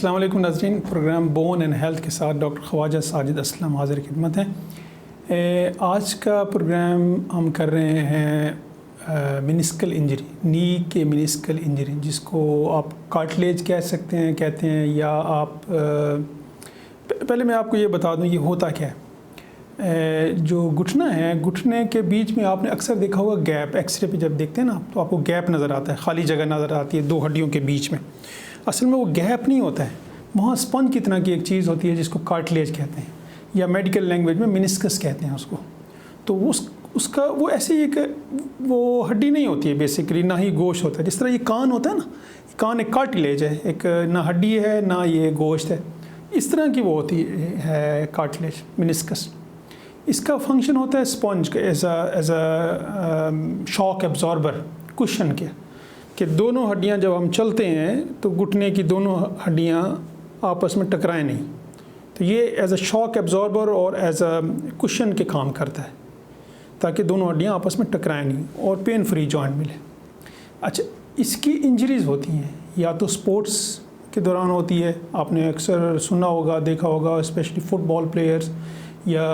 अस्सलाम वालेकुम नाज़रीन। प्रोग्राम बोन एंड हेल्थ के साथ डॉक्टर ख्वाजा साजिद असलम हाज़िर खिदमत है। आज का प्रोग्राम हम कर रहे हैं मिनिस्कल इंजरी, नी के मिनिस्कल इंजरी, जिसको आप कार्टिलेज कहते हैं या आप पहले मैं आपको ये बता दूं ये होता क्या है। जो घुटना है, घुटने के बीच में आपने अक्सर देखा होगा गैप, एक्सरे पे जब देखते हैं ना तो आपको गैप नज़र आता है, खाली जगह नज़र आती है दो हड्डियों के बीच में। असल में वो गैप नहीं होता है, वहाँ स्पंज की तरह की एक चीज़ होती है जिसको कार्टिलेज कहते हैं या मेडिकल लैंग्वेज में मिनिस्कस कहते हैं उसको। तो उसका वो ऐसे एक वो हड्डी नहीं होती है बेसिकली, ना ही गोश्त होता है। जिस तरह ये कान होता है ना, कान एक कार्टिलेज है, एक ना हड्डी है ना ये गोश्त है, इस तरह की वो होती है कार्टिलेज, मिनिस्कस। इसका फंक्शन होता है स्पंज का, as a shock absorber, cushion के कि दोनों हड्डियां जब हम चलते हैं तो घुटने की दोनों हड्डियां आपस में टकराएं नहीं। तो ये एज अ शॉक एब्जॉर्बर और एज अ कुशन के काम करता है ताकि दोनों हड्डियां आपस में टकराएं नहीं और पेन फ्री जॉइंट मिले। अच्छा, इसकी इंजरीज़ होती हैं या तो स्पोर्ट्स के दौरान होती है, आपने अक्सर सुना होगा, देखा होगा, स्पेशली फुटबॉल प्लेयर्स या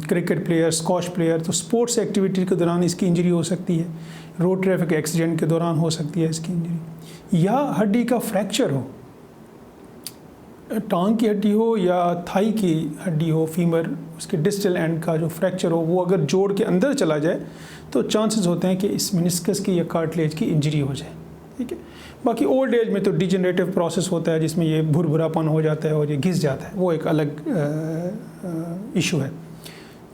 क्रिकेट प्लेयर, स्क्वॉश प्लेयर। तो स्पोर्ट्स एक्टिविटी के दौरान इसकी इंजरी हो सकती है, रोड ट्रैफिक एक्सीडेंट के दौरान हो सकती है इसकी इंजरी, या हड्डी का फ्रैक्चर हो, टांग की हड्डी हो या थाई की हड्डी हो, फीमर, उसके डिस्टल एंड का जो फ्रैक्चर हो वो अगर जोड़ के अंदर चला जाए तो चांसेस होते हैं कि इस मिनिस्कस की या कार्टिलेज की इंजरी हो जाए। ठीक है। बाकी ओल्ड एज में तो डिजेनरेटिव प्रोसेस होता है जिसमें ये भुरभुरापन हो जाता है और ये घिस जाता है, वो एक अलग इशू है।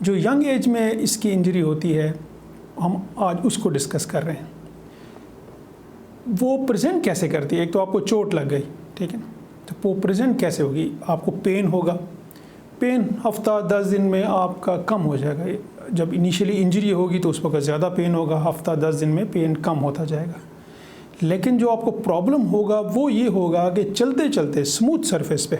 जो यंग एज में इसकी इंजरी होती है, हम आज उसको डिस्कस कर रहे हैं। वो प्रेजेंट कैसे करती है? एक तो आपको चोट लग गई, ठीक है ना, तो वो प्रेजेंट कैसे होगी? आपको पेन होगा, पेन हफ्ता 10 दिन में आपका कम हो जाएगा। जब इनिशियली इंजरी होगी तो उस वक्त ज़्यादा पेन होगा, हफ्ता 10 दिन में पेन कम होता जाएगा। लेकिन जो आपको प्रॉब्लम होगा वो ये होगा कि चलते चलते स्मूथ सरफेस पे,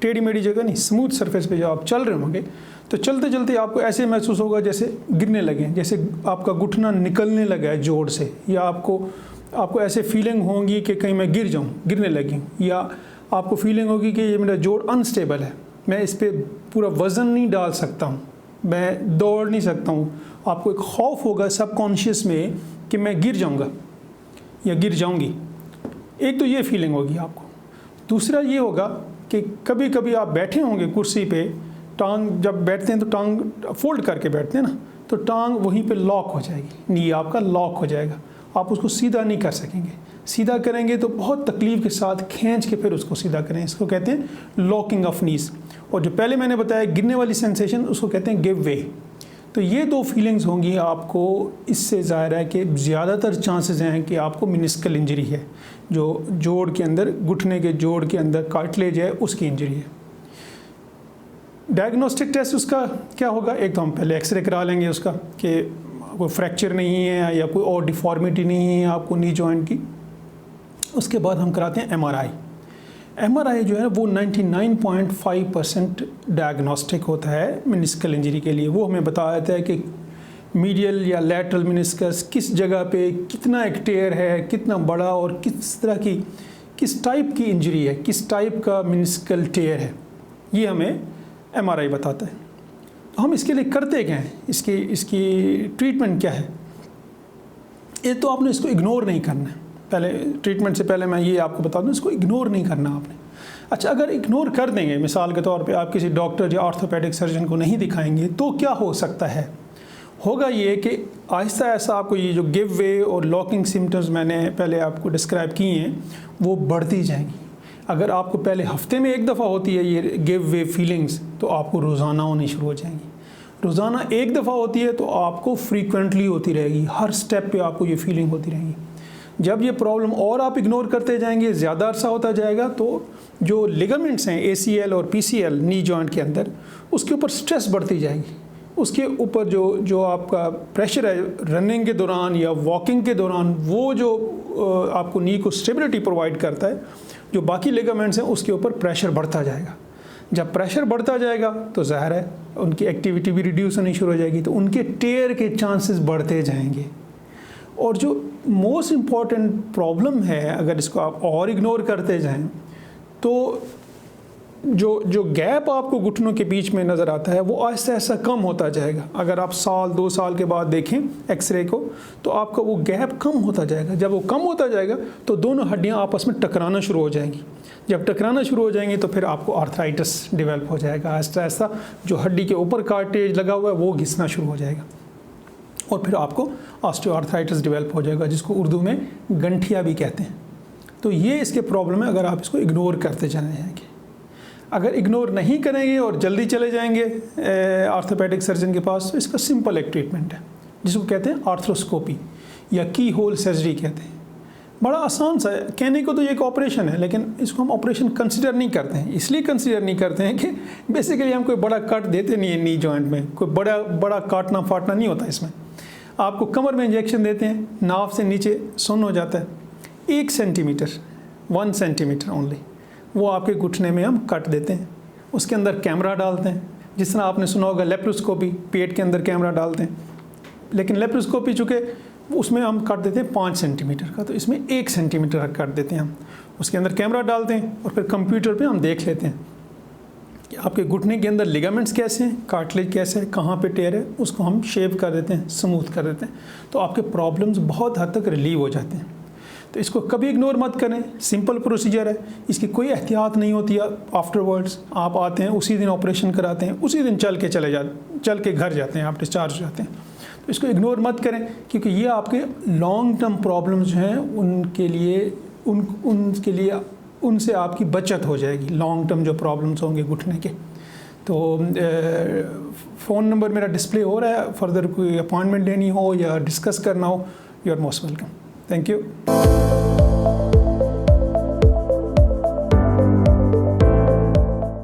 टेढ़ी मेढ़ी जगह नहीं, स्मूथ सरफेस पे जब आप चल रहे होंगे तो चलते चलते आपको ऐसे महसूस होगा जैसे गिरने लगे, जैसे आपका घुटना निकलने लगा है जोड़ से, या आपको ऐसे फीलिंग होगी कि कहीं मैं गिर जाऊँ, गिरने लगी, या आपको फीलिंग होगी कि ये मेरा जोड़ अनस्टेबल है, मैं इस पर पूरा वज़न नहीं डाल सकता हूँ, मैं दौड़ नहीं सकता हूँ। आपको एक खौफ होगा सबकॉन्शियस में कि मैं गिर जाऊँगा या गिर जाऊँगी। एक तो ये फीलिंग होगी आपको। दूसरा ये होगा कि कभी कभी आप बैठे होंगे कुर्सी पे, टांग जब बैठते हैं तो टांग फोल्ड करके बैठते हैं ना, तो टांग वहीं पे लॉक हो जाएगी, नी आपका लॉक हो जाएगा, आप उसको सीधा नहीं कर सकेंगे। सीधा करेंगे तो बहुत तकलीफ़ के साथ खींच के फिर उसको सीधा करें, इसको कहते हैं लॉकिंग ऑफ नीज। और जो पहले मैंने बताया गिरने वाली सेंसेशन, उसको कहते हैं गिव वे। तो ये दो फीलिंग्स होंगी आपको। इससे ज़ाहिर है कि ज़्यादातर चांसेस हैं कि आपको मिनिस्कल इंजरी है, जो जोड़ के अंदर, घुटने के जोड़ के अंदर कार्टिलेज है, उसकी इंजरी है। डायग्नोस्टिक टेस्ट उसका क्या होगा? एक तो हम पहले एक्सरे करा लेंगे उसका कि कोई फ्रैक्चर नहीं है या कोई और डिफॉर्मिटी नहीं है आपको नी जॉइंट की। उसके बाद हम कराते हैं एमआरआई। एमआरआई जो है वो 99.5% डायग्नोस्टिक होता है मिनिस्कल इंजरी के लिए। वो हमें बता देता है कि मीडियल या लैटरल मिनिस्कस किस जगह पे कितना एक टेयर है, कितना बड़ा, और किस तरह की, किस टाइप की इंजरी है, किस टाइप का मिनिस्कल टेयर है, ये हमें एमआरआई बताता है। तो हम इसके लिए करते क्या हैं, इसकी ट्रीटमेंट क्या है? ये तो आपने इसको इग्नोर नहीं करना है। पहले ट्रीटमेंट से पहले मैं ये आपको बता दूं, इसको इग्नोर नहीं करना आपने। अच्छा, अगर इग्नोर कर देंगे, मिसाल के तौर पे आप किसी डॉक्टर या ऑर्थोपेडिक सर्जन को नहीं दिखाएंगे, तो क्या हो सकता है? होगा ये कि आहिस्ता आहिस्ता आपको ये जो गिव वे और लॉकिंग सिम्टम्स मैंने पहले आपको डिस्क्राइब किए हैं वो बढ़ती जाएंगी। अगर आपको पहले हफ्ते में एक दफ़ा होती है ये गिव वे फीलिंग्स, तो आपको रोज़ाना होनी शुरू हो जाएंगी। रोज़ाना एक दफ़ा होती है तो आपको फ्रीक्वेंटली होती रहेगी, हर स्टेप पे आपको ये फीलिंग होती रहेगी। जब ये प्रॉब्लम और आप इग्नोर करते जाएंगे, ज़्यादा अरसा होता जाएगा, तो जो लिगामेंट्स हैं ACL और PCL नी जॉइंट के अंदर, उसके ऊपर स्ट्रेस बढ़ती जाएगी। उसके ऊपर जो आपका प्रेशर है रनिंग के दौरान या वॉकिंग के दौरान, वो जो आपको नी को स्टेबिलिटी प्रोवाइड करता है, जो बाकी लिगामेंट्स हैं उसके ऊपर प्रेशर बढ़ता जाएगा। जब प्रेशर बढ़ता जाएगा तो ज़ाहिर है उनकी एक्टिविटी भी रिड्यूस होनी शुरू हो जाएगी, तो उनके टेयर के चांसेस बढ़ते जाएंगे। और जो मोस्ट इम्पॉर्टेंट प्रॉब्लम है, अगर इसको आप और इग्नोर करते जाएं तो जो गैप आपको घुटनों के बीच में नज़र आता है वो आहिस्ता आहिस्ता कम होता जाएगा। अगर आप साल 2 साल के बाद देखें एक्सरे को तो आपका वो गैप कम होता जाएगा। जब वो कम होता जाएगा तो दोनों हड्डियां आपस में टकराना शुरू हो जाएंगी। जब टकराना शुरू हो जाएंगी तो फिर आपको आर्थराइटिस डेवलप हो जाएगा। आहिस्ता आहिस्ता जो हड्डी के ऊपर कार्टिलेज लगा हुआ है वो घिसना शुरू हो जाएगा और फिर आपको ऑस्टियोआर्थराइटिस डेवलप हो जाएगा, जिसको उर्दू में गंठिया भी कहते हैं। तो ये इसके प्रॉब्लम है अगर आप इसको इग्नोर करते चले जाएंगे। अगर इग्नोर नहीं करेंगे और जल्दी चले जाएंगे आर्थोपेडिक सर्जन के पास तो इसका सिंपल एक ट्रीटमेंट है जिसको कहते हैं आर्थ्रोस्कोपी या की होल सर्जरी कहते हैं। बड़ा आसान सा है, कहने को तो ये एक ऑपरेशन है लेकिन इसको हम ऑपरेशन कंसिडर नहीं करते हैं। इसलिए कंसिडर नहीं करते हैं कि बेसिकली हम कोई बड़ा कट देते नहीं है नी जॉइंट में, कोई बड़ा काटना फाटना नहीं होता इसमें। आपको कमर में इंजेक्शन देते हैं, नाव से नीचे सुन्न हो जाता है, 1 सेंटीमीटर 1 सेंटीमीटर ओनली, वो आपके घुटने में हम कट देते हैं। उसके अंदर कैमरा डालते हैं, जिस तरह आपने सुना होगा लेप्रोस्कोपी, पेट के अंदर कैमरा डालते हैं। लेकिन लेप्रोस्कोपी चूँकि उसमें हम काट देते हैं 5 सेंटीमीटर का, तो इसमें 1 सेंटीमीटर का काट देते हैं हम। उसके अंदर कैमरा डालते हैं और फिर कंप्यूटर पे हम देख लेते हैं कि आपके घुटने के अंदर लिगामेंट्स कैसे हैं, कार्टिलेज कैसे है, कहाँ पे टेयर है, उसको हम शेप कर देते हैं, स्मूथ कर देते हैं। तो आपके प्रॉब्लम्स बहुत हद तक रिलीव हो जाते हैं। तो इसको कभी इग्नोर मत करें, सिंपल प्रोसीजर है, इसकी कोई एहतियात नहीं होती है। आफ्टरवर्ड्स आप आते हैं, उसी दिन ऑपरेशन कराते हैं, उसी दिन चल के घर जाते हैं, आप डिस्चार्ज हो जाते हैं। तो इसको इग्नोर मत करें क्योंकि ये आपके लॉन्ग टर्म प्रॉब्लम्स जो हैं उनके लिए उनसे आपकी बचत हो जाएगी, लॉन्ग टर्म जो प्रॉब्लम्स होंगे घुटने के। तो फ़ोन नंबर मेरा डिस्प्ले हो रहा है, फर्दर कोई अपॉइंटमेंट लेनी हो या डिस्कस करना हो, you are most welcome. Thank you.